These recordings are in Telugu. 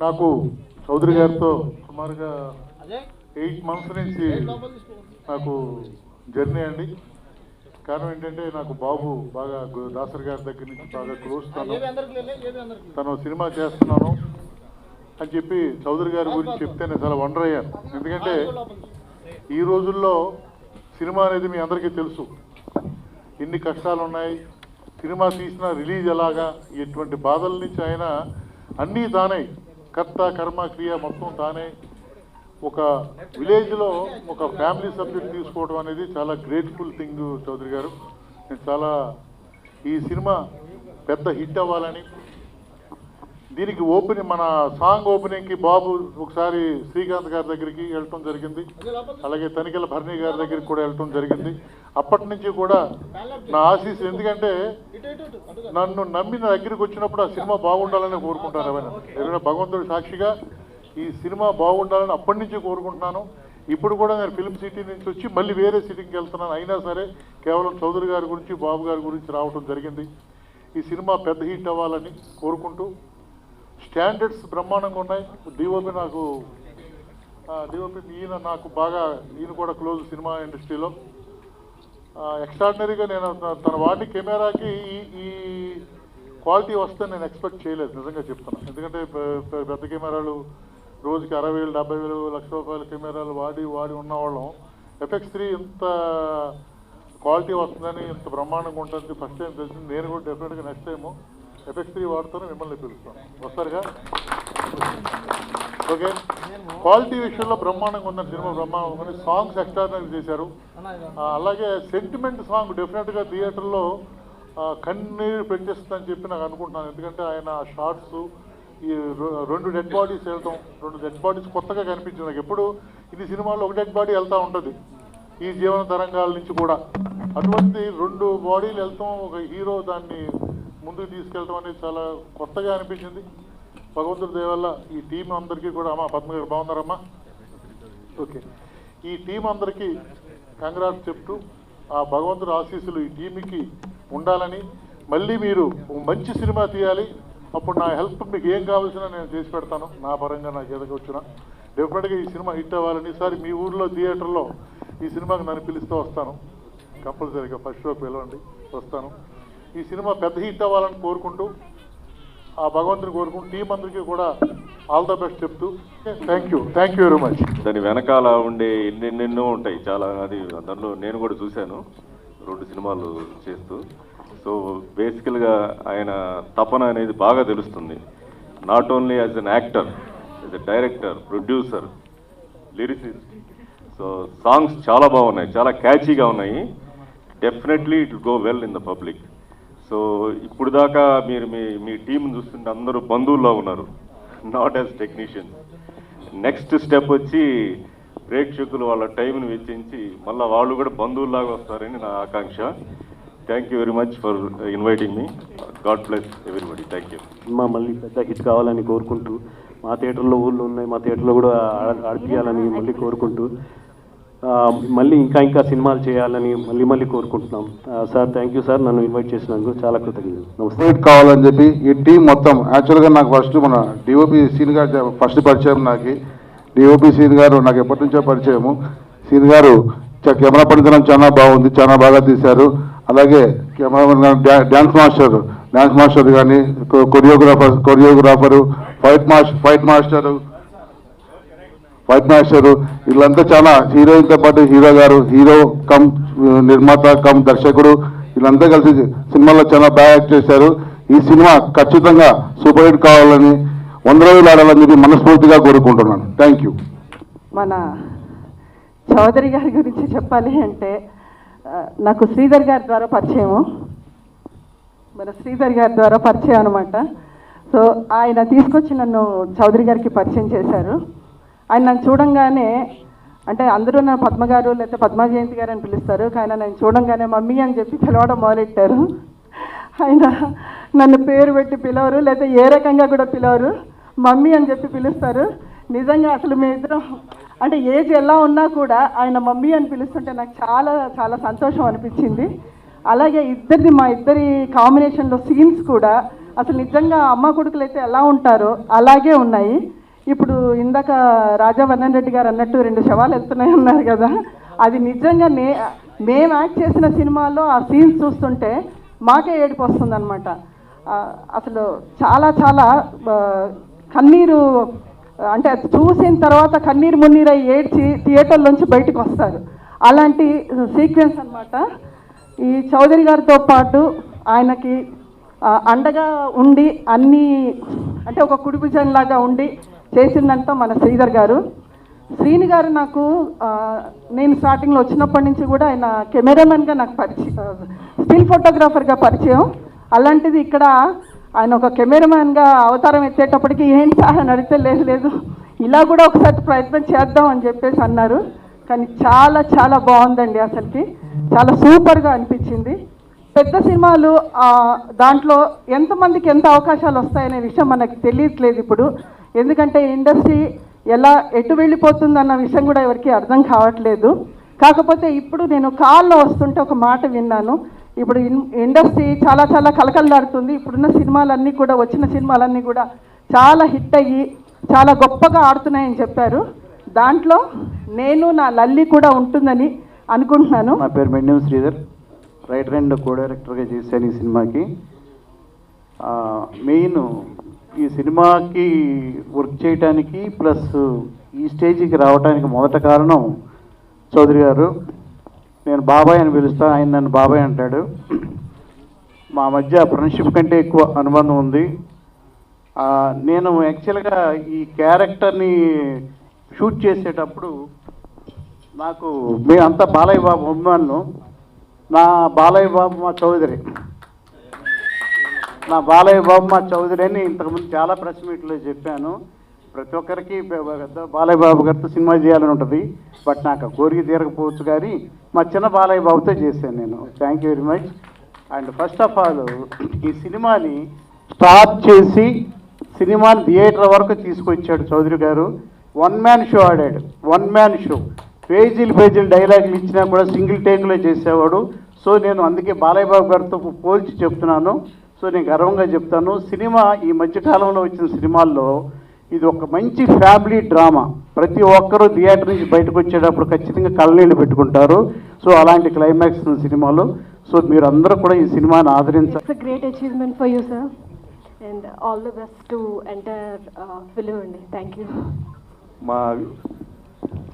నాకు చౌదరి గారితో సుమారుగా 8 months నుంచి నాకు జర్నీ అండి. కారణం ఏంటంటే నాకు బాబు బాగా దాసరి గారి దగ్గర నుంచి బాగా క్లోజ్, తను సినిమా చేస్తున్నాను అని చెప్పి చౌదరి గారి గురించి చెప్తే నేను చాలా వండర్ అయ్యాను. ఎందుకంటే ఈ రోజుల్లో సినిమా అనేది మీ అందరికీ తెలుసు, ఎన్ని కష్టాలు ఉన్నాయి, సినిమా తీసిన రిలీజ్ ఎలాగా, ఎటువంటి బాధల నుంచి అయినా అన్నీ తానే, కర్త కర్మ క్రియ మొత్తం తానే. ఒక విలేజ్లో ఒక ఫ్యామిలీ సబ్జెక్ట్ తీసుకోవడం అనేది చాలా గ్రేట్ఫుల్ థింగ్ చౌదరి గారు. నేను చాలా ఈ సినిమా పెద్ద హిట్ అవ్వాలని, దీనికి ఓపెనింగ్ మన సాంగ్ ఓపెనింగ్కి బాబు ఒకసారి శ్రీకాంత్ గారి దగ్గరికి వెళ్ళటం జరిగింది, అలాగే తనికెల భరణి గారి దగ్గరికి కూడా వెళ్ళటం జరిగింది. అప్పటి నుంచి కూడా నా ఆశీస్సు, ఎందుకంటే నన్ను నమ్మి నా దగ్గరికి వచ్చినప్పుడు ఆ సినిమా బాగుండాలని కోరుకుంటాను. ఏమైనా భగవంతుడి సాక్షిగా ఈ సినిమా బాగుండాలని అప్పటి నుంచి కోరుకుంటున్నాను. ఇప్పుడు కూడా నేను ఫిల్మ్ సిటీ నుంచి వచ్చి మళ్ళీ వేరే సిటీకి వెళ్తున్నాను. అయినా సరే కేవలం చౌదరి గారి గురించి బాబు గారి గురించి రావడం జరిగింది. ఈ సినిమా పెద్ద హిట్ అవ్వాలని కోరుకుంటూ, స్టాండర్డ్స్ బ్రహ్మాండంగా ఉన్నాయి. డిఓపి ఈయన నాకు బాగా, ఈయన కూడా క్లోజ్ సినిమా ఇండస్ట్రీలో. ఎక్స్ట్రాడినరీగా నేను తన వాడి కెమెరాకి ఈ క్వాలిటీ వస్తే నేను ఎక్స్పెక్ట్ చేయలేదు, నిజంగా చెప్తున్నాను. ఎందుకంటే పెద్ద కెమెరాలు రోజుకి 60,000, 70,000, ₹1,00,000 కెమెరాలు వాడి ఉన్నవాళ్ళం FX3 ఇంత క్వాలిటీ వస్తుందని, ఇంత బ్రహ్మాండంగా ఉంటుంది ఫస్ట్ టైం తెలిసింది. నేను కూడా డెఫినెట్గా నెక్స్ట్ టైము FX3 వాడుతూనే మిమ్మల్ని పిలుస్తాను, వస్తారుగా. ఓకే, క్వాలిటీ విషయంలో బ్రహ్మాండంగా ఉందని, సినిమా బ్రహ్మాండంగా ఉంది. సాంగ్స్ ఎక్స్ట్రాడినరీ చేశారు. అలాగే సెంటిమెంట్ సాంగ్ డెఫినెట్గా థియేటర్లో కన్నీరు పెట్టేస్తుందని చెప్పి నాకు అనుకుంటున్నాను. ఎందుకంటే ఆయన షార్ట్స్, ఈ 2 డెడ్ బాడీస్ వెళ్ళటం, 2 డెడ్ బాడీస్ కొత్తగా కనిపించింది నాకు. ఎప్పుడు ఇది సినిమాలో ఒక డెడ్ బాడీ వెళ్తూ ఉంటుంది ఈ జీవన తరంగాల నుంచి కూడా. అటువంటి 2 బాడీలు వెళ్తాం, ఒక హీరో దాన్ని ముందుకు తీసుకెళ్ళటం అనేది చాలా కొత్తగా అనిపించింది. భగవంతుడి దయ వల్ల ఈ టీం అందరికీ కూడా, అమ్మా పద్మ గారు బాగున్నారమ్మా? ఓకే, ఈ టీం అందరికీ కంగ్రాట్స్ చెప్తూ, ఆ భగవంతుడి ఆశీస్సులు ఈ టీంకి ఉండాలని, మళ్ళీ మీరు మంచి సినిమా తీయాలి. అప్పుడు నా హెల్ప్ మీకు ఏం కావాల్సినా నేను చేసి పెడతాను, నా పరంగా నాకు ఎదగ వచ్చిన. డెఫినెట్గా ఈ సినిమా హిట్ అవ్వాలని, ఈసారి మీ ఊర్లో థియేటర్లో ఈ సినిమాకి నన్ను పిలుస్తూ వస్తాను, కంపల్సరీగా ఫస్ట్ షోకి పిలవండి, వస్తాను. ఈ సినిమా పెద్ద హిట్ అవ్వాలని కోరుకుంటూ, ఆ భగవంతుని కోరుకుంటూ, టీం అందరికీ కూడా ఆల్ ద బెస్ట్ చెప్తూ థ్యాంక్ యూ వెరీ మచ్. దాని వెనకాల ఉండే ఎన్నెన్నెన్నో ఉంటాయి చాలా. అది దాంట్లో నేను కూడా చూశాను 2 సినిమాలు చేస్తూ. సో బేసికల్గా ఆయన తపన అనేది బాగా తెలుస్తుంది. Not only as an actor, as a director, producer, lyricist. So songs చాలా బాగున్నాయి, చాలా క్యాచీగా ఉన్నాయి. Definitely it will go well in the public. So ఇప్పుడు దాకా మీరు మీ టీంని చూస్తుంటే అందరూ బంధువుల్లో ఉన్నారు, not as technicians. Next step వచ్చి ప్రేక్షకులు వాళ్ళ టైంని వెచ్చించి మళ్ళీ వాళ్ళు కూడా బంధువుల్లాగా వస్తారని నా ఆకాంక్ష. Thank you very much for inviting me. God bless everybody. Thank you. Cinema మళ్ళీ పెద్ద హిట్ కావాలని కోరుకుంటూ, మా థియేటర్లో ఊళ్ళు ఉన్నాయి, మా థియేటర్లో కూడా ఆడిపియాలని మళ్ళీ కోరుకుంటూ, మళ్ళీ ఇంకా సినిమాలు చేయాలని మళ్ళీ కోరుకుంటున్నాం. సార్ థ్యాంక్ యూ సార్, నన్ను ఇన్వైట్ చేసినందుకు చాలా కృతజ్ఞతలు. నమస్తే. కావాలని చెప్పి ఈ టీం మొత్తం, యాక్చువల్గా నాకు ఫస్ట్ మన డిఓపి సీన్ గారు ఫస్ట్ పరిచయం. నాకు డిఓపి సీన్ గారు నాకు ఎప్పటి నుంచో పరిచయము. సీన్ గారు కెమెరా పనితనం చాలా బాగుంది, చాలా బాగా తీశారు. అలాగే కెమెరా డ్యాన్స్ మాస్టర్ కానీ, కొరియోగ్రాఫరు, ఫైట్ మాస్టరు వీళ్ళంతా చాలా, హీరోయిన్తో పాటు హీరో గారు, హీరో కమ్ నిర్మాత కమ్ దర్శకుడు, వీళ్ళంతా కలిసి సినిమాలో చాలా బాగా యాక్ట్ చేశారు. ఈ సినిమా ఖచ్చితంగా సూపర్ హిట్ కావాలని, 100 రోజులు ఆడాలని చెప్పి మనస్ఫూర్తిగా కోరుకుంటున్నాను. Thank you. మన చౌదరి గారి గురించి చెప్పాలి అంటే, నాకు శ్రీధర్ గారి ద్వారా పరిచయం అనమాట. సో ఆయన తీసుకొచ్చి నన్ను చౌదరి గారికి పరిచయం చేశారు. ఆయన నన్ను చూడంగానే, అంటే అందరూ నా పద్మ గారు లేకపోతే పద్మా జయంతి గారు అని పిలుస్తారు, కానీ నన్ను చూడంగానే మమ్మీ అని చెప్పి పిలవడం మొదలెట్టారు. ఆయన నన్ను పేరు పెట్టి పిలవరు, లేకపోతే ఏ రకంగా కూడా పిలవరు, మమ్మీ అని చెప్పి పిలుస్తారు. నిజంగా అసలు మీ ఇద్దరం అంటే ఏజ్ ఎలా ఉన్నా కూడా ఆయన మమ్మీ అని పిలుస్తుంటే నాకు చాలా చాలా సంతోషం అనిపించింది. అలాగే మా ఇద్దరి కాంబినేషన్లో సీన్స్ కూడా అసలు నిజంగా అమ్మ కొడుకులు అయితే ఎలా ఉంటారో అలాగే ఉన్నాయి. ఇప్పుడు ఇందాక రాజా వర్ణన్ రెడ్డి గారు అన్నట్టు 2 శవాలు వెళ్తున్నాయి అన్నారు కదా, అది నిజంగా మేము యాక్ట్ చేసిన సినిమాలో ఆ సీన్స్ చూస్తుంటే మాకే ఏడుపు వస్తుందన్నమాట. అసలు చాలా చాలా కన్నీరు, అంటే అది చూసిన తర్వాత కన్నీరు మున్నీరై ఏడ్చి థియేటర్లోంచి బయటకు వస్తారు. అలాంటి సీక్వెన్స్ అన్నమాట. ఈ చౌదరి గారితో పాటు ఆయనకి అండగా ఉండి అన్నీ, అంటే ఒక కుడిభుజంలాగా ఉండి చేసిందంతా మన శ్రీధర్ గారు. శ్రీని గారు నాకు నేను స్టార్టింగ్లో వచ్చినప్పటి నుంచి కూడా ఆయన కెమెరామెన్గా నాకు స్టిల్ ఫోటోగ్రాఫర్గా పరిచయం. అలాంటిది ఇక్కడ ఆయన ఒక కెమెరామెన్గా అవతారం ఎత్తేటప్పటికి ఏంటి సార్ అని అడిగితే లేదు ఇలా కూడా ఒకసారి ప్రయత్నం చేద్దాం అని చెప్పేసి అన్నారు. కానీ చాలా చాలా బాగుందండి, అసలుకి చాలా సూపర్గా అనిపించింది. పెద్ద సినిమాలు దాంట్లో ఎంతమందికి ఎంత అవకాశాలు వస్తాయనే విషయం మనకు తెలియట్లేదు ఇప్పుడు. ఎందుకంటే ఇండస్ట్రీ ఎటు వెళ్ళిపోతుందన్న విషయం కూడా ఎవరికి అర్థం కావట్లేదు. కాకపోతే ఇప్పుడు నేను కాల్లో వస్తుంటే ఒక మాట విన్నాను, ఇప్పుడు ఇండస్ట్రీ చాలా చాలా కలకల్లాడుతుంది. ఇప్పుడున్న సినిమాలన్నీ కూడా, వచ్చిన సినిమాలన్నీ కూడా చాలా హిట్ అయ్యి చాలా గొప్పగా ఆడుతున్నాయని చెప్పారు. దాంట్లో నేను నా లల్లి కూడా ఉంటుందని అనుకుంటున్నాను. నా పేరు మెండెం శ్రీధర్, రైటర్ అండ్ కో డైరెక్టర్గా చేశాను ఈ సినిమాకి. మెయిన్ ఈ సినిమాకి వర్క్ చేయడానికి ప్లస్ ఈ స్టేజ్కి రావడానికి మొదట కారణం చౌదరి గారు. నేను బాబాయ్ అని పిలుస్తా, ఆయన నన్ను బాబాయ్ అంటాడు. మా మధ్య ఫ్రెండ్షిప్ కంటే ఎక్కువ అనుబంధం ఉంది. నేను యాక్చువల్గా ఈ క్యారెక్టర్ని షూట్ చేసేటప్పుడు నాకు మేమంతా బాలయ్య బాబు అభిమానులు. నా బాలయ్య బాబు మా చౌదరి, నా బాలయ్య బాబు మా చౌదరి అని ఇంతకుముందు చాలా ప్రెస్ మీట్లో చెప్పాను. ప్రతి ఒక్కరికి బాలయ్య బాబు గారితో సినిమా చేయాలని ఉంటుంది, బట్ నాకు కోరిక తీరకపోవచ్చు. కానీ మా చిన్న బాలయ్య బాబుతో చేశాను నేను. Thank you very much. And first of all ఈ సినిమాని స్టార్ట్ చేసి సినిమాని థియేటర్ వరకు తీసుకొచ్చాడు చౌదరి గారు. 1 మ్యాన్ షో ఆడాడు, 1 మ్యాన్ షో. పేజీలు డైలాగులు ఇచ్చినా కూడా సింగిల్ టేక్లో చేసేవాడు. సో నేను అందుకే బాలయ్య బాబు గారితో పోల్చి చెప్తున్నాను. సో నేను గర్వంగా చెప్తాను, సినిమా ఈ మధ్యకాలంలో వచ్చిన సినిమాల్లో ఇది ఒక మంచి ఫ్యామిలీ డ్రామా. ప్రతి ఒక్కరూ థియేటర్ నుంచి బయటకు వచ్చేటప్పుడు ఖచ్చితంగా కళ్ళనీళ్ళు పెట్టుకుంటారు. సో అలాంటి క్లైమాక్స్ సినిమాలో. సో మీరు అందరూ కూడా ఈ సినిమాని ఆదరించాలి. It's a great achievement for you, sir, and all the best to entire film. Thank you.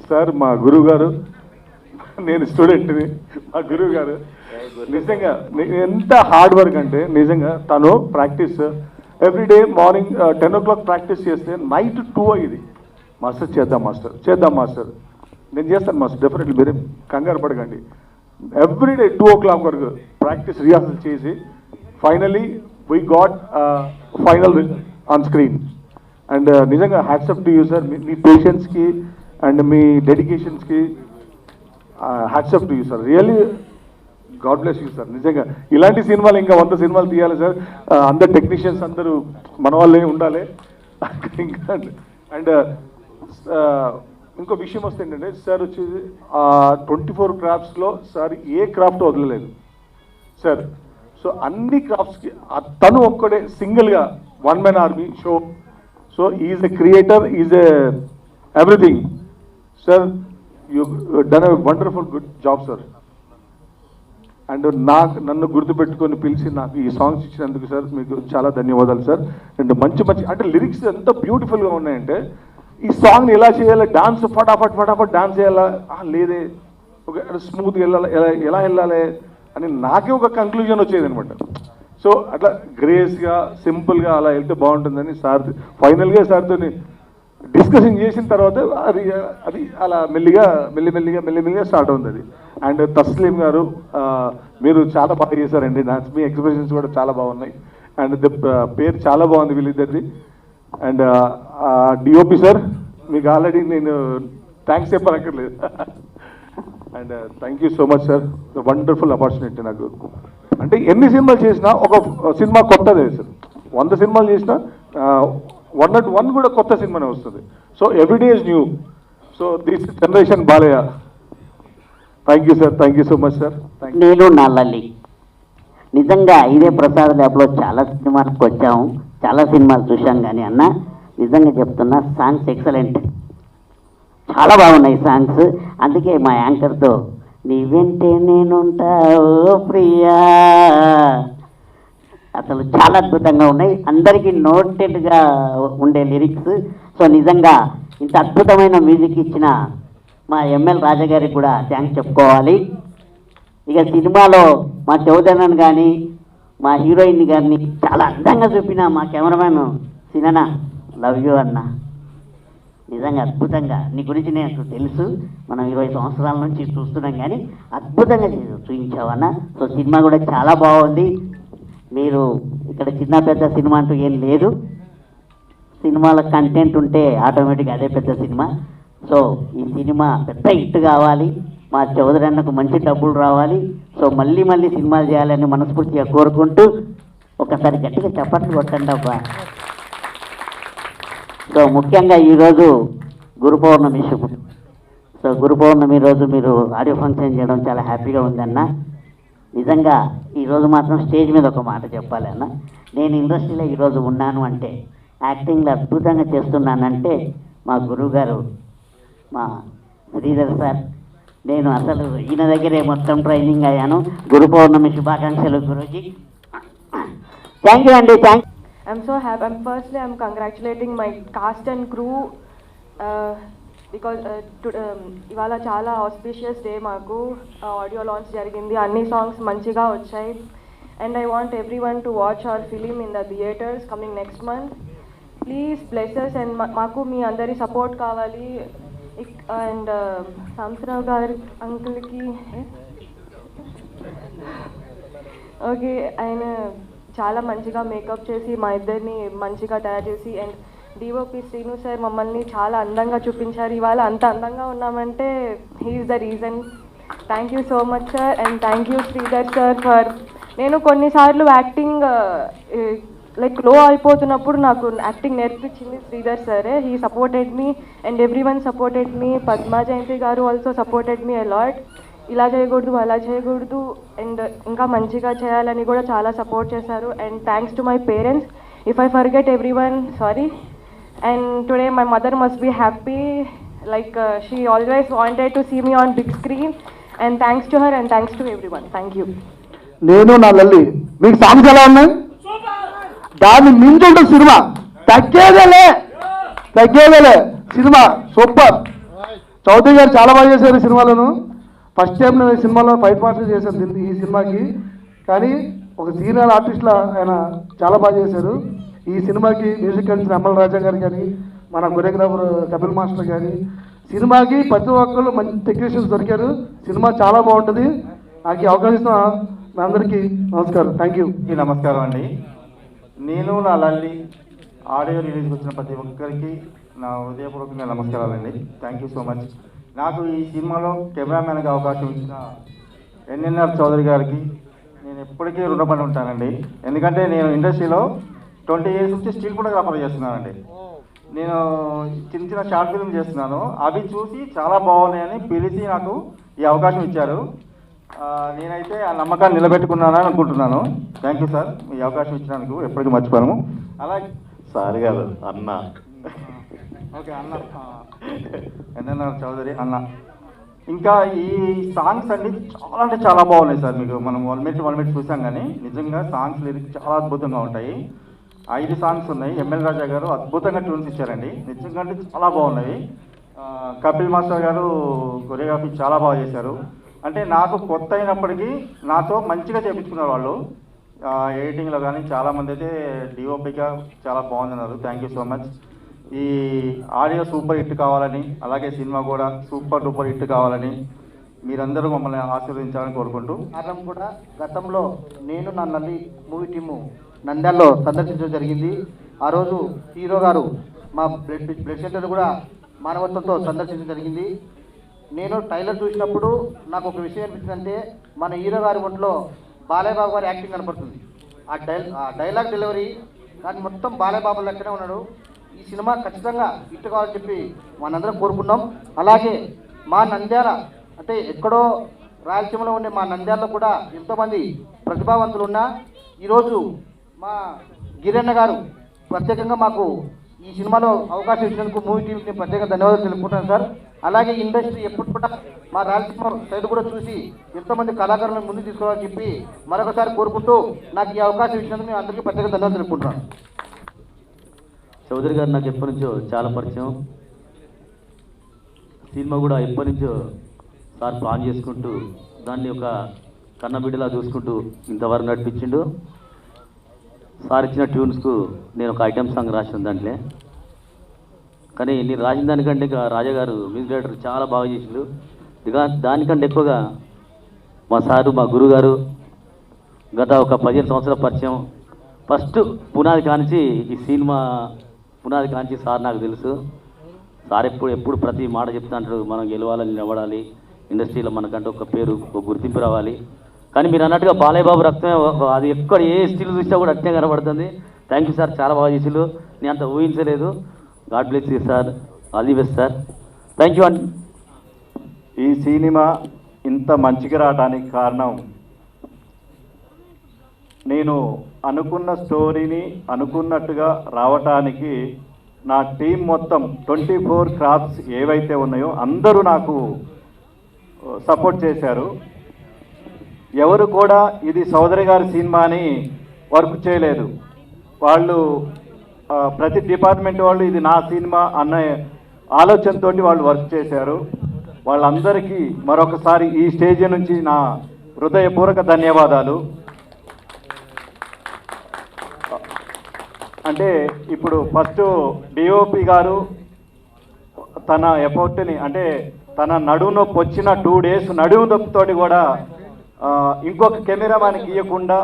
Sir మా గురువు గారు, నేను స్టూడెంట్ని, మా గురువు గారు నిజంగా ఎంత హార్డ్ వర్క్ అంటే నిజంగా తను practice everyday morning 10 o'clock practice చేస్తే నైట్ 2 అయ్యింది. మాస్టర్ చేద్దాం మాస్టర్ నేను చేస్తాను మాస్టర్, డెఫినెట్లీ మీరు కంగారు పడకండి. ఎవ్రీడే 2 o'clock వరకు ప్రాక్టీస్ రిహార్సల్ చేసి finally we got final on screen. And నిజంగా హ్యాట్సప్ టు యూ సార్, మీ పేషెన్స్కి అండ్ మీ డెడికేషన్స్కి hats off to you sir. Really God bless you sir. నిజంగా ఇలాంటి సినిమాలు ఇంకా 100 సినిమాలు తీయాలి సార్. అందరు టెక్నీషియన్స్ అందరూ మన వాళ్ళే ఉండాలి. ఇంకా అండ్ ఇంకో విషయం వస్తే ఏంటంటే సార్ వచ్చేది 24 క్రాఫ్ట్స్లో సార్ ఏ క్రాఫ్ట్ వదలలేదు సార్. సో అన్ని క్రాఫ్ట్స్కి తను ఒక్కడే సింగిల్గా 1 man army show. So is a creator, is a everything sir. You done a wonderful good job sir. And నన్ను గుర్తుపెట్టుకొని పిలిచి నాకు ఈ సాంగ్స్ ఇచ్చినందుకు సార్ మీకు చాలా ధన్యవాదాలు సార్. అండ్ మంచి అంటే లిరిక్స్ ఎంత బ్యూటిఫుల్గా ఉన్నాయంటే, ఈ సాంగ్ని ఎలా చేయాలి, డాన్స్ ఫటాఫట్ డాన్స్ చేయాలా లేదే, ఒక స్మూత్గా ఎలా వెళ్ళాలి అని నాకే ఒక కంక్లూజన్ వచ్చేది అనమాట. సో అట్లా గ్రేస్గా సింపుల్గా అలా వెళ్తే బాగుంటుందని సార్ ఫైనల్గా సార్తో డిస్కషన్ చేసిన తర్వాత అది అలా మెల్లిమెల్లిగా స్టార్ట్ అవుతుంది అది. అండ్ తస్లీం గారు మీరు చాలా బాగా చేశారండి డాన్స్, మీ ఎక్స్ప్రెషన్స్ కూడా చాలా బాగున్నాయి. అండ్ పేరు చాలా బాగుంది వీళ్ళిద్దరిది. అండ్ డిఓపి సార్ మీకు ఆల్రెడీ నేను థ్యాంక్స్ చెప్పనక్కర్లేదు. And thank you so much sir, wonderful opportunity. నాకు అంటే ఎన్ని సినిమాలు చేసినా ఒక సినిమా కొత్తదే సార్. 100 సినిమాలు చేసినా 101 కూడా కొత్త సినిమానే వస్తుంది. So everyday is new. So this generation Balayya. Thank you sir, thank you so much sir. నేను నా లల్లి నిజంగా ఇదే ప్రసాద్ ల్యాబ్లో చాలా సినిమాలకు వచ్చాము, చాలా సినిమాలు చూసాం. కానీ అన్న నిజంగా చెప్తున్నా, సాంగ్స్ ఎక్సలెంట్, చాలా బాగున్నాయి సాంగ్స్. అందుకే మా యాంకర్తో నీ వెంటే నేనుంటావు ప్రియా అసలు చాలా అద్భుతంగా ఉన్నాయి. అందరికీ నోటెడ్గా ఉండే లిరిక్స్. సో నిజంగా ఇంత అద్భుతమైన మ్యూజిక్ ఇచ్చిన మా ఎంఎల్ రాజా గారికి కూడా థ్యాంక్స్ చెప్పుకోవాలి. ఇక సినిమాలో మా చౌదరన్ కానీ మా హీరోయిన్ గారిని చాలా అందంగా చూపిన మా కెమెరామ్యాన్ సిననా, లవ్ యూ అన్న. నిజంగా అద్భుతంగా, నీ గురించి నాకు తెలుసు, మనం 20 సంవత్సరాల నుంచి చూస్తున్నాం, కానీ అద్భుతంగా చూపించావన్న. సో సినిమా కూడా చాలా బాగుంది. మీరు ఇక్కడ చిన్న పెద్ద సినిమా అంటూ ఏం లేదు, సినిమాలో కంటెంట్ ఉంటే ఆటోమేటిక్గా అదే పెద్ద సినిమా. సో ఈ సినిమా పెద్ద హిట్ కావాలి, మా చౌదరి అన్నకు మంచి డబ్బులు రావాలి. సో మళ్ళీ మళ్ళీ సినిమాలు చేయాలని మనస్ఫూర్తిగా కోరుకుంటూ ఒకసారి గట్టిగా చప్పట్లు కొట్టండి అబ్బా. సో ముఖ్యంగా ఈరోజు గురు పౌర్ణమి శుభం. సో గురు పౌర్ణమి రోజు మీరు ఆడియో ఫంక్షన్ చేయడం చాలా హ్యాపీగా ఉందన్న. నిజంగా ఈరోజు మాత్రం స్టేజ్ మీద ఒక మాట చెప్పాలి అన్న. నేను ఇండస్ట్రీలో ఈరోజు ఉన్నాను అంటే, యాక్టింగ్లో అద్భుతంగా చేస్తున్నానంటే మా గురువు గారు, మా శ్రీధర్ సార్. నేను అసలు ఈయన దగ్గరే మొత్తం ట్రైనింగ్ అయ్యాను. గురు పౌర్ణమి శుభాకాంక్షలు గురూజీ. థ్యాంక్ యూ అండి, thank. I'm so happy. I'm congratulating my cast and crew because ఇవాళ చాలా ఆస్పిషియస్ డే మాకు. ఆడియో లాంచ్ జరిగింది, అన్ని సాంగ్స్ మంచిగా వచ్చాయి. And I want everyone to watch hour film in the theatres coming next month. Please bless and మాకు మీ అందరి సపోర్ట్ కావాలి. అండ్ సాంసరావు గారి అంకుల్కి ఓకే, ఆయన చాలా మంచిగా మేకప్ చేసి మా ఇద్దరిని మంచిగా తయారు చేసి, అండ్ డిఓపి శ్రీను సార్ మమ్మల్ని చాలా అందంగా చూపించారు. ఇవాళ అంత అందంగా ఉన్నామంటే he is the reason. Thank you so much sir, and thank you Sridhar sir for. నేను కొన్నిసార్లు యాక్టింగ్ లైక్ లో అయిపోతున్నప్పుడు నాకు యాక్టింగ్ నేర్పించింది శ్రీధర్ సరే. He supported me and everyone supported me. Padma Jayanthi గారు ఆల్సో సపోర్టెడ్ మీ అలాట్. ఇలా చేయకూడదు, అలా చేయకూడదు, అండ్ ఇంకా మంచిగా చేయాలని కూడా చాలా సపోర్ట్ చేశారు. And thanks to my parents. If I forget everyone, sorry. And today my mother must be happy, like she always wanted to see me on big screen. And thanks to her and thanks to everyone. Thank you. నేను నా లల్లి, మీకు సాంగ్స్ ఎలా ఉన్నాయి? దాన్ని మించుంటే సినిమా తగ్గేదేలే సినిమా సూపర్. చౌదరి గారు చాలా బాగా చేశారు ఈ సినిమాలోను. ఫస్ట్ టైం నేను ఈ సినిమాలో ఫైట్ మాస్టర్ చేశాను ఈ సినిమాకి. కానీ ఒక సీనియర్ ఆర్టిస్ట్లా ఆయన చాలా బాగా చేశారు. ఈ సినిమాకి మ్యూజిక్ అందించిన ఎంఎల్ రాజా గారు కానీ, మన కొరియోగ్రాఫర్ కపిల్ మాస్టర్ కానీ, సినిమాకి ప్రతి ఒక్కళ్ళు మంచి టెక్నీషియన్స్ దొరికారు. సినిమా చాలా బాగుంటుంది. నాకు ఈ అవకాశం ఇస్తున్న మీ అందరికీ నమస్కారం. Thank you. నమస్కారం అండి. నేను నా లల్లి ఆడియో రిలీజ్కి వచ్చిన ప్రతి ఒక్కరికి నా హృదయపూర్వకంగా నమస్కారాలండి. Thank you so much. నాకు ఈ సినిమాలో కెమెరామ్యాన్గా అవకాశం ఇచ్చిన ఎన్ఎన్ఆర్ చౌదరి గారికి నేను ఎప్పటికీ రుణపడి ఉంటానండి. ఎందుకంటే నేను ఇండస్ట్రీలో 20 years నుంచి స్టిల్ ఫోటోగ్రాఫర్ చేస్తున్నానండి. నేను చిన్న చిన్న షార్ట్ ఫిల్మ్ చేస్తున్నాను. అవి చూసి చాలా బాగున్నాయని పిలిచి నాకు ఈ అవకాశం ఇచ్చారు. నేనైతే ఆ నమ్మకాన్ని నిలబెట్టుకున్నానని అనుకుంటున్నాను. థ్యాంక్ యూ సార్, ఈ అవకాశం ఇచ్చినందుకు ఎప్పటికీ మర్చిపోను. అలాగే సార్ గారు అన్న, ఓకే అన్న, ఎన్ఎన్ఆర్ చౌదరి అన్న. ఇంకా ఈ సాంగ్స్ అన్ని చాలా అంటే చాలా బాగున్నాయి సార్. మీకు మనం 1 minute చూసాం, కానీ నిజంగా సాంగ్స్ లిరిక్స్ చాలా అద్భుతంగా ఉంటాయి. 5 సాంగ్స్ ఉన్నాయి. ఎంఎల్ రాజా గారు అద్భుతంగా ట్యూన్స్ ఇచ్చారండి. నిజంగా అంటే చాలా బాగున్నాయి. కపిల్ మాస్టర్ గారు కొరియోగ్రఫీ చాలా బాగా చేశారు. అంటే నాకు కొత్త అయినప్పటికీ నాతో మంచిగా చేయించుకున్నారు వాళ్ళు. ఎడిటింగ్లో కానీ చాలామంది అయితే డిఓపిగా చాలా బాగుందన్నారు. Thank you so much. ఈ ఆడియో సూపర్ హిట్ కావాలని, అలాగే సినిమా కూడా సూపర్ డూపర్ హిట్ కావాలని మీరందరూ మమ్మల్ని ఆశీర్వదించాలని కోరుకుంటూ. కారణం కూడా గతంలో నేను నా నల్లి మూవీ టీము నంద్యాలలో సందర్శించడం జరిగింది. ఆ రోజు హీరో గారు మా బ్లడ్ సెంటర్ కూడా మానవత్వంతో సందర్శించడం జరిగింది. నేను ట్రైలర్ చూసినప్పుడు నాకు ఒక విషయం అనిపించిందంటే, మన హీరో గారి ఒంట్లో బాలయ్య బాబు గారి యాక్టింగ్ కనపడుతుంది. ఆ డైలాగ్ డెలివరీ కానీ మొత్తం బాలయ్య బాబు లెక్కనే ఉన్నాడు. ఈ సినిమా ఖచ్చితంగా హిట్ కావాలని చెప్పి మనందరం కోరుకున్నాం. అలాగే మా నంద్యాల అంటే ఎక్కడో రాయలసీమలో ఉండే మా నంద్యాలలో కూడా ఎంతోమంది ప్రతిభావంతులు ఉన్నా ఈరోజు మా గిరన్న గారు ప్రత్యేకంగా మాకు ఈ సినిమాలో అవకాశం ఇచ్చినందుకు మూవీ టీంకి ప్రత్యేక ధన్యవాదాలు తెలుపుకుంటాను సార్. అలాగే ఇండస్ట్రీ ఎప్పుడు కూడా మా రాయలసీమ సైడ్ కూడా చూసి ఎంతోమంది కళాకారులను ముందుకు తీసుకోవాలని చెప్పి మరొకసారి కోరుకుంటూ నాకు ఈ అవకాశం ఇచ్చినందుకు మేము అందరికీ ప్రత్యేక ధన్యవాదాలు తెలుపుకుంటున్నాను. చౌదరి గారు నాకు ఎప్పటి నుంచో చాలా పరిచయం. సినిమా కూడా ఎప్పటి నుంచో సార్ ప్లాన్ చేసుకుంటూ దాన్ని ఒక కన్నబిడ్డలా చూసుకుంటూ ఇంతవరకు నడిపించిండు. సార్ ఇచ్చిన ట్యూన్స్కు నేను ఒక ఐటమ్ సాంగ్ రాసిన దాంట్లో, కానీ నేను రాసిన దానికంటే ఇక రాజా గారు మ్యూజిక్ డైరెక్టర్ చాలా బాగా చేసిండు. ఇక దానికంటే ఎక్కువగా మా సారు మా గురుగారు గత ఒక 15 సంవత్సరాల పరిచయం. ఫస్ట్ పునాది కాంచి ఈ సినిమా పునాది కాంచి సార్ నాకు తెలుసు. సార్ ఎప్పుడు ప్రతి మాట చెప్తా అంటారు, మనం గెలవాలని నిలబడాలి, ఇండస్ట్రీలో మనకంటే ఒక పేరు ఒక గుర్తింపు రావాలి. కానీ మీరు అన్నట్టుగా బాలయ్య బాబు రక్తమే అది ఎక్కడ ఏ స్టిల్ చూసినా కూడా అట్నే కనబడుతుంది. థ్యాంక్ యూ సార్, చాలా బాగా చేసిళ్ళు. నేను అంత ఊహించలేదు. God bless you sir, all the best sir. Thank you అండి. ఈ సినిమా ఇంత మంచిగా రావడానికి కారణం నేను అనుకున్న స్టోరీని అనుకున్నట్టుగా రావటానికి నా టీం మొత్తం 24 క్రాఫ్ట్స్ ఏవైతే ఉన్నాయో అందరూ నాకు సపోర్ట్ చేశారు. ఎవరు కూడా ఇది సోదరి గారి సినిమా అని వర్క్ చేయలేదు. వాళ్ళు ప్రతి డిపార్ట్మెంట్ వాళ్ళు ఇది నా సినిమా అన్న ఆలోచనతో వాళ్ళు వర్క్ చేశారు. వాళ్ళందరికీ మరొకసారి ఈ స్టేజ్ నుంచి నా హృదయపూర్వక ధన్యవాదాలు. అంటే ఇప్పుడు ఫస్ట్ డిఓపి గారు తన ఎఫర్ట్ని అంటే తన నడుము నొప్పి వచ్చిన 2 days నడుము నొప్పితోటి కూడా ఇంకొక కెమెరామాన్కి ఇవ్వకుండా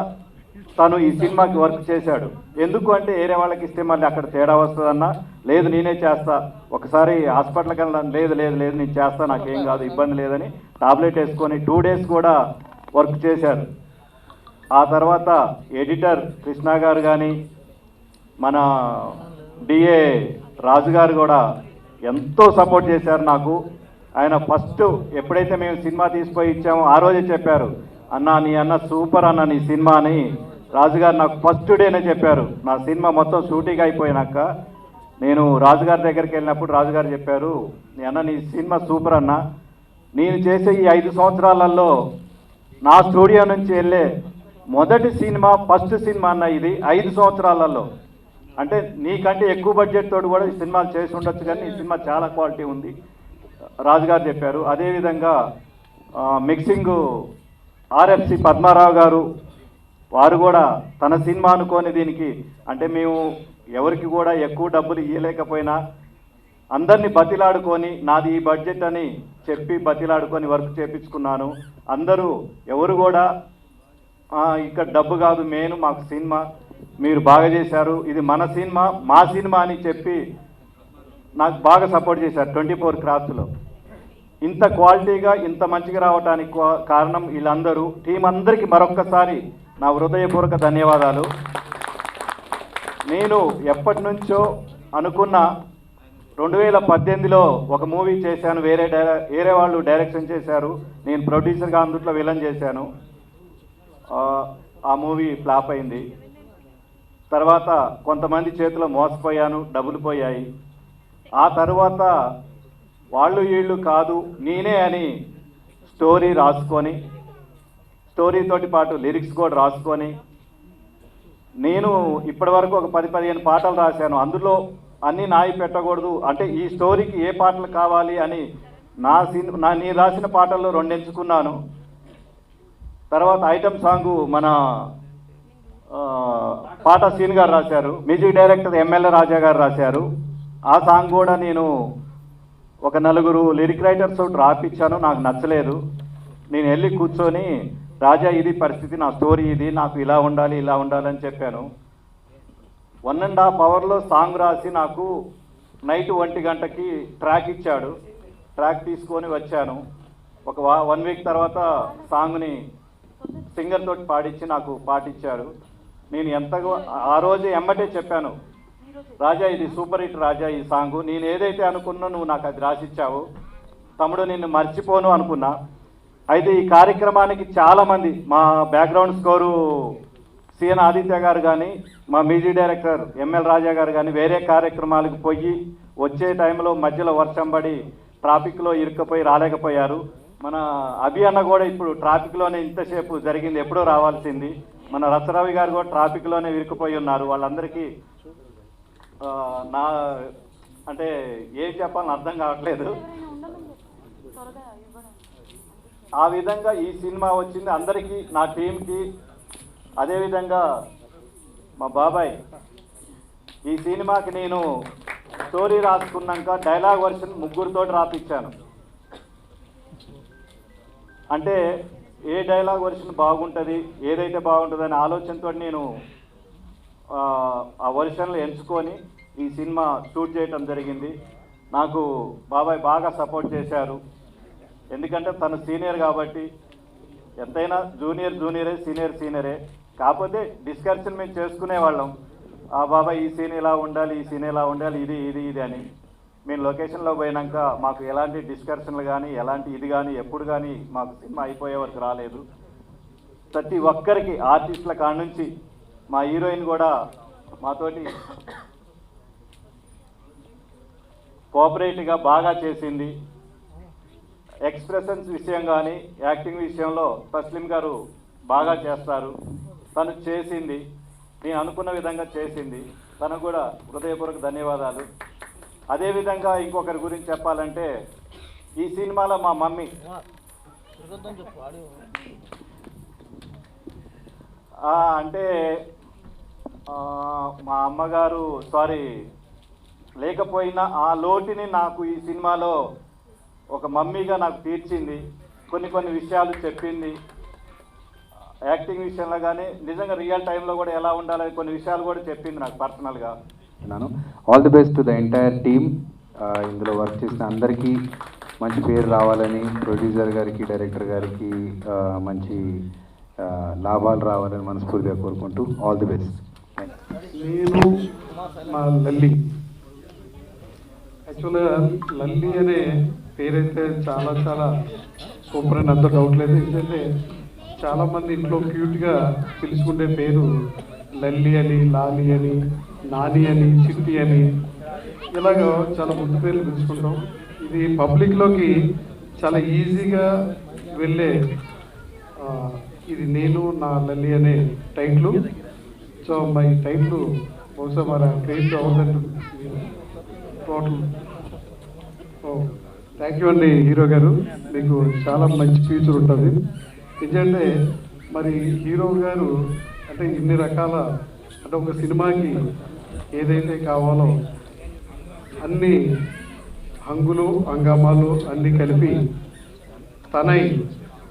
తను ఈ సినిమాకి వర్క్ చేశాడు. ఎందుకు అంటే వేరే వాళ్ళకి ఇస్తే మళ్ళీ అక్కడ తేడా వస్తుందన్నా, లేదు నేనే చేస్తా, ఒకసారి హాస్పిటల్కి వెళ్ళాను, లేదు లేదు లేదు నేను చేస్తా, నాకేం కాదు, ఇబ్బంది లేదని టాబ్లెట్ వేసుకొని 2 days కూడా వర్క్ చేశారు. ఆ తర్వాత ఎడిటర్ కృష్ణ గారు కానీ మన డిఏ రాజు గారు కూడా ఎంతో సపోర్ట్ చేశారు నాకు. ఆయన ఫస్ట్ ఎప్పుడైతే మేము సినిమా తీసిపోయి ఇచ్చామో ఆ రోజే చెప్పారు, అన్న నీ అన్న సూపర్ అన్న నీ సినిమా అని రాజుగారు నాకు ఫస్ట్ డేనే చెప్పారు. నా సినిమా మొత్తం షూటింగ్ అయిపోయినాక నేను రాజుగారి దగ్గరికి వెళ్ళినప్పుడు రాజుగారు చెప్పారు, నీ అన్న నీ సినిమా సూపర్ అన్న, నేను చేసే ఈ 5 సంవత్సరాలలో నా స్టూడియో నుంచి వెళ్ళే మొదటి సినిమా ఫస్ట్ సినిమా అన్న ఇది 5 సంవత్సరాలలో. అంటే నీకంటే ఎక్కువ బడ్జెట్ తోటి కూడా ఈ సినిమాలు చేసి ఉండొచ్చు, కానీ ఈ సినిమా చాలా క్వాలిటీ ఉంది రాజుగారు చెప్పారు. అదేవిధంగా మిక్సింగ్ ఆర్ఎఫ్సి పద్మారావు గారు వారు కూడా తన సినిమా అనుకోని దీనికి అంటే మేము ఎవరికి కూడా ఎక్కువ డబ్బులు ఇవ్వలేకపోయినా అందరినీ బతిలాడుకొని నాది ఈ బడ్జెట్ అని చెప్పి బతిలాడుకొని వర్క్ చేయించుకున్నాను. అందరూ ఎవరు కూడా ఇక్కడ డబ్బు కాదు మెయిన్, మాకు సినిమా మీరు బాగా చేశారు, ఇది మన సినిమా మా సినిమా అని చెప్పి నాకు బాగా సపోర్ట్ చేశారు 24 క్రాఫ్ట్స్లో. ఇంత క్వాలిటీగా ఇంత మంచిగా రావడానికి కారణం వీళ్ళందరూ, టీం అందరికీ మరొక్కసారి నా హృదయపూర్వక ధన్యవాదాలు. నేను ఎప్పటి నుంచో అనుకున్న 2018లో ఒక మూవీ చేశాను, వేరే వాళ్ళు డైరెక్షన్ చేశారు, నేను ప్రొడ్యూసర్గా అందుట్లో విలన్ చేశాను. ఆ మూవీ ఫ్లాప్ అయింది. తర్వాత కొంతమంది చేతిలో మోసపోయాను, డబ్బులు పోయాయి. ఆ తర్వాత వాళ్ళు వీళ్ళు కాదు నేనే అని స్టోరీ రాసుకొని స్టోరీతోటి పాటు లిరిక్స్ కూడా రాసుకొని నేను ఇప్పటివరకు ఒక 10-15 పాటలు రాశాను. అందులో అన్నీ నాయి పెట్టకూడదు, అంటే ఈ స్టోరీకి ఏ పాటలు కావాలి అని నేను రాసిన పాటల్లో 2 ఎంచుకున్నాను. తర్వాత ఐటమ్ సాంగు మన పాట సీన్ గారు రాశారు, మ్యూజిక్ డైరెక్టర్ ఎమ్మెల్యే రాజా గారు రాశారు. ఆ సాంగ్ కూడా నేను ఒక 4 లిరిక్ రైటర్స్ తోటి రాపిచ్చాను, నాకు నచ్చలేదు. నేను వెళ్ళి కూర్చొని రాజా ఇది పరిస్థితి, నా స్టోరీ ఇది, నాకు ఇలా ఉండాలి అని చెప్పాను. 1.5 hourలో సాంగ్ రాసి నాకు నైట్ 1 గంటకి ట్రాక్ ఇచ్చాడు. ట్రాక్ తీసుకొని వచ్చాను. ఒక 1 week తర్వాత సాంగ్ని సింగర్ తోటి పాడించి నాకు పాటిచ్చారు. నేను ఎంతగా ఆ రోజు ఎమ్మటే చెప్పాను, రాజా ఇది సూపర్ హిట్ రాజా ఈ సాంగు, నేను ఏదైతే అనుకున్నా నువ్వు నాకు అది రాసిచ్చావు తమ్ముడు, నిన్ను మర్చిపోను అనుకున్నా. అయితే ఈ కార్యక్రమానికి చాలామంది మా బ్యాక్గ్రౌండ్ స్కోరు సిఎన్ ఆదిత్య గారు కానీ మా మ్యూజిక్ డైరెక్టర్ ఎంఎల్ రాజా గారు కానీ వేరే కార్యక్రమాలకు పోయి వచ్చే టైంలో మధ్యలో వర్షం పడి ట్రాఫిక్లో ఇరుక్కపోయి రాలేకపోయారు. మన అభి అన్న కూడా ఇప్పుడు ట్రాఫిక్లోనే ఇంతసేపు జరిగింది, ఎప్పుడో రావాల్సింది. మన రసరవి గారు కూడా ట్రాఫిక్లోనే ఇరుక్కుపోయి ఉన్నారు. వాళ్ళందరికీ నా అంటే ఏం చెప్పాలని అర్థం కావట్లేదు. ఆ విధంగా ఈ సినిమా వచ్చింది అందరికీ, నా టీంకి. అదేవిధంగా మా బాబాయ్ ఈ సినిమాకి నేను స్టోరీ రాసుకున్నాక డైలాగ్ వర్షన్ ముగ్గురితో రాపిచ్చాను. అంటే ఏ డైలాగ్ వర్షన్ బాగుంటుంది, ఏదైతే బాగుంటుంది అనే ఆలోచనతో నేను ఆ వర్షన్లు ఎంచుకొని ఈ సినిమా షూట్ చేయటం జరిగింది. నాకు బాబాయ్ బాగా సపోర్ట్ చేశారు. ఎందుకంటే తను సీనియర్ కాబట్టి, ఎంతైనా జూనియరే, సీనియరే. కాకపోతే డిస్కషన్ మేము చేసుకునేవాళ్ళం. ఆ బాబాయ్ ఈ సీన్ ఇలా ఉండాలి, ఈ సీన్ ఇలా ఉండాలి, ఇది అని. మేము లొకేషన్లో పోయినాక మాకు ఎలాంటి డిస్కషన్లు కానీ ఎలాంటి ఇది కానీ ఎప్పుడు కానీ మాకు సినిమా అయిపోయే వరకు రాలేదు. ప్రతి ఒక్కరికి ఆర్టిస్టుల కాడ నుంచి మా హీరోయిన్ కూడా మాతోటి కోఆపరేటివ్గా బాగా చేసింది. ఎక్స్ప్రెషన్స్ విషయం కానీ యాక్టింగ్ విషయంలో తస్లిం గారు బాగా చేస్తారు. తను చేసింది, నేను అనుకున్న విధంగా చేసింది. తనకు కూడా హృదయపూర్వక ధన్యవాదాలు. అదేవిధంగా ఇంకొకరి గురించి చెప్పాలంటే ఈ సినిమాలో మా మమ్మీ అంటే మా అమ్మగారు లేకపోయినా ఆ లోటుని నాకు ఈ సినిమాలో ఒక మమ్మీగా నాకు తీర్చింది. కొన్ని విషయాలు చెప్పింది. యాక్టింగ్ విషయంలో కానీ నిజంగా రియల్ టైంలో కూడా ఎలా ఉండాలని కొన్ని విషయాలు కూడా చెప్పింది నాకు పర్సనల్గా. All the best to the entire team. ఇందులో వర్క్ చేసిన అందరికీ మంచి పేరు రావాలని, ప్రొడ్యూసర్ గారికి, డైరెక్టర్ గారికి మంచి లాభాలు రావాలని మనస్ఫూర్తిగా కోరుకుంటూ ఆల్ ది బెస్ట్. నేను మా లల్లి, యాక్చువల్గా లల్లి అనే పేరైతే చాలా సూపర్ అని అంత డౌట్ లేదు. ఎందుకంటే చాలామంది ఇంట్లో క్యూట్గా పిలుచుకుంటే పేరు లల్లి అని, లాలి అని, నాని అని, చిట్టి అని, ఇలాగ చాలా ముద్దు పేర్లు పిలుచుకుంటాం. ఇది పబ్లిక్లోకి చాలా ఈజీగా వెళ్ళే ఇది నేను నా లల్లి అనే టైటిల్. సో మై టైటిల్ బహుశా మరి క్రియేట్ అవ్వదండి టోటల్. థ్యాంక్ యూ అండి హీరో గారు, మీకు చాలా మంచి ఫ్యూచర్ ఉంటుంది. ఎందుకంటే మరి హీరో గారు అంటే ఇన్ని రకాల అంటే ఒక సినిమాకి ఏదైతే కావాలో అన్ని హంగులు హంగామాలు అన్నీ కలిపి తనై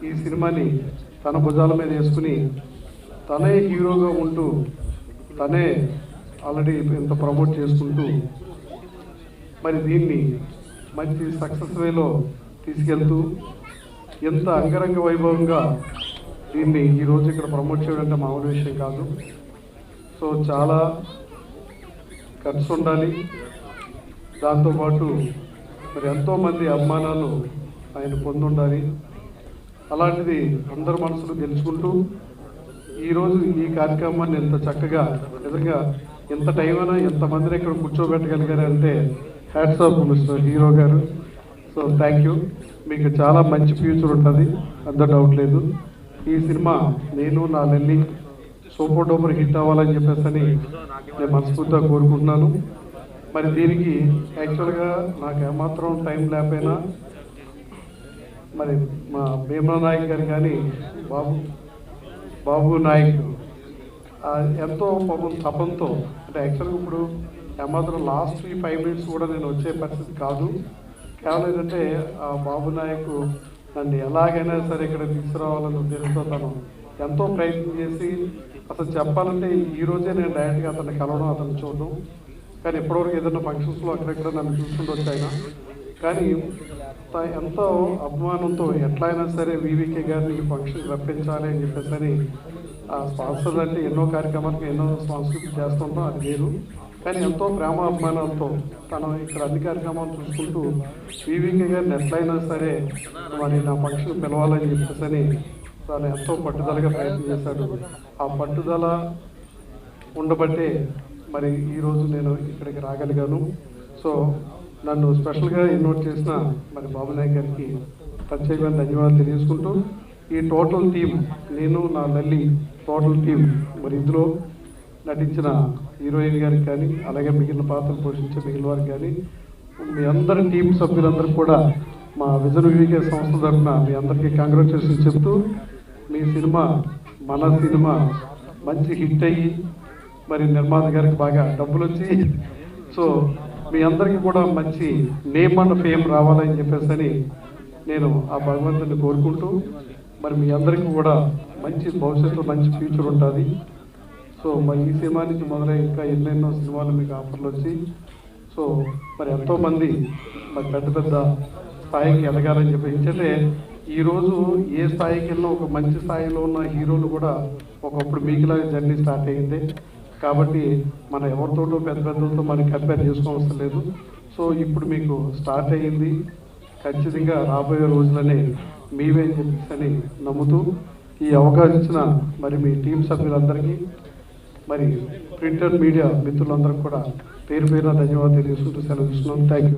ఈ సినిమాని తన భుజాల మీద వేసుకుని తనే హీరోగా ఉంటూ తనే ఆల్రెడీ ఇంత ప్రమోట్ చేసుకుంటూ మరి దీన్ని మంచి సక్సెస్ వేలో తీసుకెళ్తూ ఎంత అంగరంగ వైభవంగా దీన్ని ఈరోజు ఇక్కడ ప్రమోట్ చేయడం అంటే మామూలు విషయం కాదు. సో చాలా ఖర్చు ఉండాలి. దాంతోపాటు మరి ఎంతోమంది అభిమానాలు ఆయన పొందుండాలి. అలాంటిది అందరి మనసులు గెలుచుకుంటూ ఈరోజు ఈ కార్యక్రమాన్ని ఎంత చక్కగా నిజంగా ఎంత టైం అయినా ఎంతమందిని ఇక్కడ కూర్చోబెట్టగలిగారంటే హ్యాట్స్ ఆఫ్ మిస్టర్ హీరో గారు. సో థ్యాంక్ యూ, మీకు చాలా మంచి ఫ్యూచర్ ఉంటుంది, అంత డౌట్ లేదు. ఈ సినిమా నేను నా లల్లి సూపర్ డూపర్ హిట్ అవ్వాలని చెప్పేసి నేను మనస్ఫూర్తిగా కోరుకుంటున్నాను. మరి దీనికి యాక్చువల్గా నాకు ఏమాత్రం టైం లేకపోయినా మరి మా భీమా నాయక్ గారు కానీ బాబు నాయక్ ఎంతో తపంతో అంటే యాక్చువల్గా ఇప్పుడు ఏమాత్రం లాస్ట్ ఈ 5 minutes కూడా నేను వచ్చే పరిస్థితి కాదు. కేవలం ఏంటంటే ఆ బాబు నాయక్ నన్ను ఎలాగైనా సరే ఇక్కడ తీసుకురావాలని ఉద్దేశంతో తను ఎంతో ప్రయత్నం చేసి అసలు చెప్పాలంటే ఈరోజే నేను డైరెక్ట్గా అతన్ని కలవడం, అతన్ని చూడడం. కానీ ఎప్పటివరకు ఏదైనా ఫంక్షన్స్లో అక్కడెక్కడ నన్ను చూసుకుంటూ వచ్చాయినా కానీ ఎంతో అభిమానంతో ఎట్లయినా సరే వీవీకే గారిని ఫంక్షన్ రప్పించాలి అని చెప్పేసి ఆ స్పాన్సర్ అంటే ఎన్నో కార్యక్రమాలకు ఎన్నో స్పాన్సర్షిప్ చేస్తుంటాం, అది వేరు. కానీ ఎంతో ప్రేమ అభిమానాలతో తను ఇక్కడ అన్ని కార్యక్రమాలు చూసుకుంటూ వివికే గారిని ఎట్లయినా సరే మరి నా ఫంక్షన్ పిలవాలని చెప్పేసి తను ఎంతో పట్టుదలగా ప్రయత్నం చేశాడు. ఆ పట్టుదల ఉండబట్టే మరి ఈరోజు నేను ఇక్కడికి రాగలిగాను. సో నన్ను స్పెషల్గా ఇన్వైట్ చేసిన మరి బాబు నాయక్ గారికి ప్రత్యేకమైన ధన్యవాదాలు తెలియజేసుకుంటూ ఈ టోటల్ టీం, నేను నా లల్లి టోటల్ టీం, మరి ఇందులో నటించిన హీరోయిన్ గారికి కానీ అలాగే మిగిలిన పాత్రలు పోషించే మిగిలిన వారికి కానీ మీ అందరి టీం సభ్యులందరికీ కూడా మా విజన్ వివికే సంస్థ తరఫున మీ అందరికీ కంగ్రాచులేషన్స్ చెప్తూ మీ సినిమా మన సినిమా మంచి హిట్ అయ్యి మరి నిర్మాత గారికి బాగా డబ్బులు వచ్చి సో మీ అందరికీ కూడా మంచి నేమ్ అండ్ ఫేమ్ రావాలని చెప్పేసి నేను ఆ భగవంతుని కోరుకుంటూ మరి మీ అందరికీ కూడా మంచి భవిష్యత్తు మంచి ఫ్యూచర్ ఉంటుంది. సో మరి ఈ సినిమా నుంచి మొదలై ఇంకా ఎన్నెన్నో సినిమాలు మీకు ఆఫర్లు వచ్చి సో మరి ఎంతోమంది మరి పెద్ద పెద్ద స్థాయికి ఎదగాలని చెప్పి ఏంటంటే ఈరోజు ఏ స్థాయికి వెళ్ళినా ఒక మంచి స్థాయిలో ఉన్న హీరోలు కూడా ఒకప్పుడు మీకులాగా జర్నీ స్టార్ట్ అయ్యింది. కాబట్టి మన ఎవరితోటో పెద్ద పెద్దలతో మనకి కంపేర్ చేసుకోవడం లేదు. సో ఇప్పుడు మీకు స్టార్ట్ అయ్యింది, ఖచ్చితంగా రాబోయే రోజులనే మీవే అని చెప్పేసి నమ్ముతూ ఈ అవకాశం ఇచ్చిన మరి మీ టీం సభ్యులందరికీ మరి ప్రింటర్ మీడియా మిత్రులందరికీ కూడా పేరు పేరున ధన్యవాదాలు తెలియజేసుకుంటూ సెలవు ఇస్తున్నాను. Thank you.